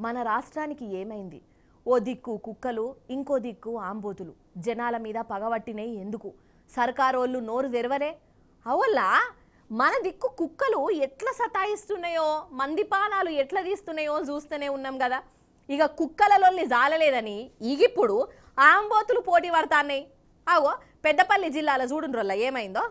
మన రాష్ట్రానికి ఏమైంది? ఓ దిక్కు కుక్కలు, ఇంకో దిక్కు ఆంబోతులు. జనాల మీద పగబట్టినయి ఎందుకు? సర్కారోళ్ళు నోరు తెరవలే. అవల్లా మన దిక్కు కుక్కలు ఎట్లా సతాయిస్తున్నాయో, మంది పానాలు ఎట్లా తీస్తున్నాయో చూస్తూనే ఉన్నాం కదా. ఇక కుక్కలలోని జాలలేదని ఈగిప్పుడు ఆంబోతులు పోటీ పడతాన్నాయి. అవో పెద్దపల్లి జిల్లాలో చూడుండ్రోళ్ళ ఏమైందో.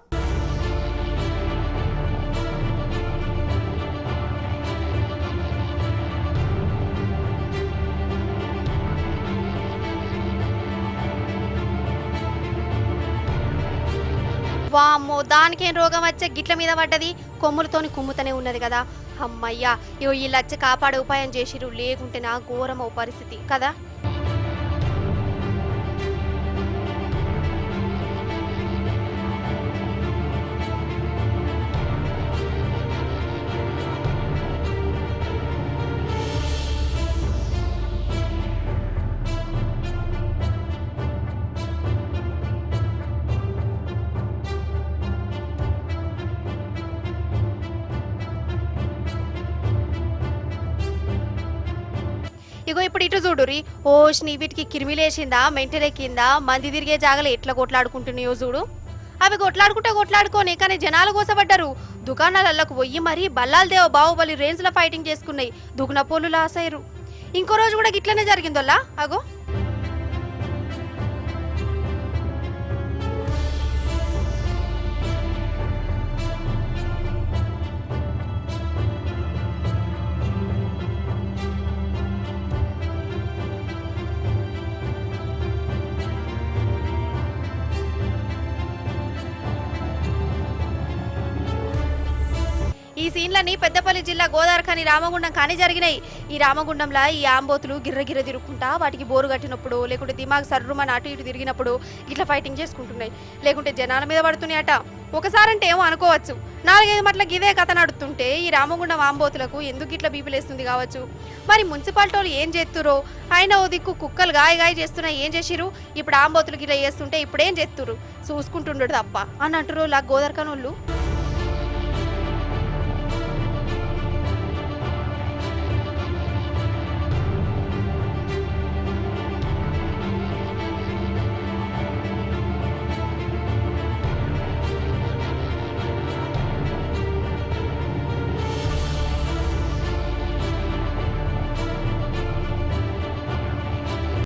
వామ్మో, దానికేం రోగం వచ్చే గిట్ల మీద పడ్డది? కొమ్ములతోని కుమ్ముతనే ఉన్నది కదా. అమ్మయ్యా, ఇగో వీళ్ళొచ్చి కాపాడే ఉపాయం చేసిరు, లేకుంటే నా ఘోరమో పరిస్థితి కదా. ఇగో ఇప్పుడు ఇటు చూడురి. ఓ వీటికి కిరిమిలేసిందా, మెంటరెక్కిందా, మంది తిరిగే జాగలు ఎట్లా కొట్లాడుకుంటున్నాయో చూడు. అవి కొట్లాడుకోని కానీ జనాలు కోసపడ్డారు. దుకాణాలకు పోయి మరీ బల్లాలదేవో బాహుబలి రేంజ్ లో ఫైటింగ్ చేసుకున్నాయి. దుగ్న పోలు లాస్ అయ్యారు. ఇంకో రోజు కూడా గిట్లనే జరిగిందోలా. అగో ఈ సీన్లని పెద్దపల్లి జిల్లా గోదావరిఖని రామగుండం కానీ జరిగినాయి. ఈ రామగుండంలో ఈ ఆంబోతులు గిర్రగిర్ర తిరుగుకుంటా వాటికి బోరు కట్టినప్పుడు, లేకుంటే దిమాగ్ సర్రుమని అటు ఇటు తిరిగినప్పుడు ఇట్లా ఫైటింగ్ చేసుకుంటున్నాయి. లేకుంటే జనాల మీద పడుతున్నాయట. ఒకసారంటే ఏమో అనుకోవచ్చు, 4-5 మట్లకి ఇదే కథ నడుతుంటే ఈ రామగుండం ఆంబోతులకు ఎందుకు ఇట్లా బీపీలేస్తుంది కావచ్చు. మరి మున్సిపాలిటీ ఏం చేస్తురో, ఆయన ఓ దిక్కు కుక్కలు గాయ చేస్తున్నా ఏం చేసిరు, ఇప్పుడు ఆంబోతులు ఇట్లా చేస్తుంటే ఇప్పుడు ఏం చేస్తురు చూసుకుంటుండడు తప్ప అని అంటారు గోదావరిఖనోళ్ళు.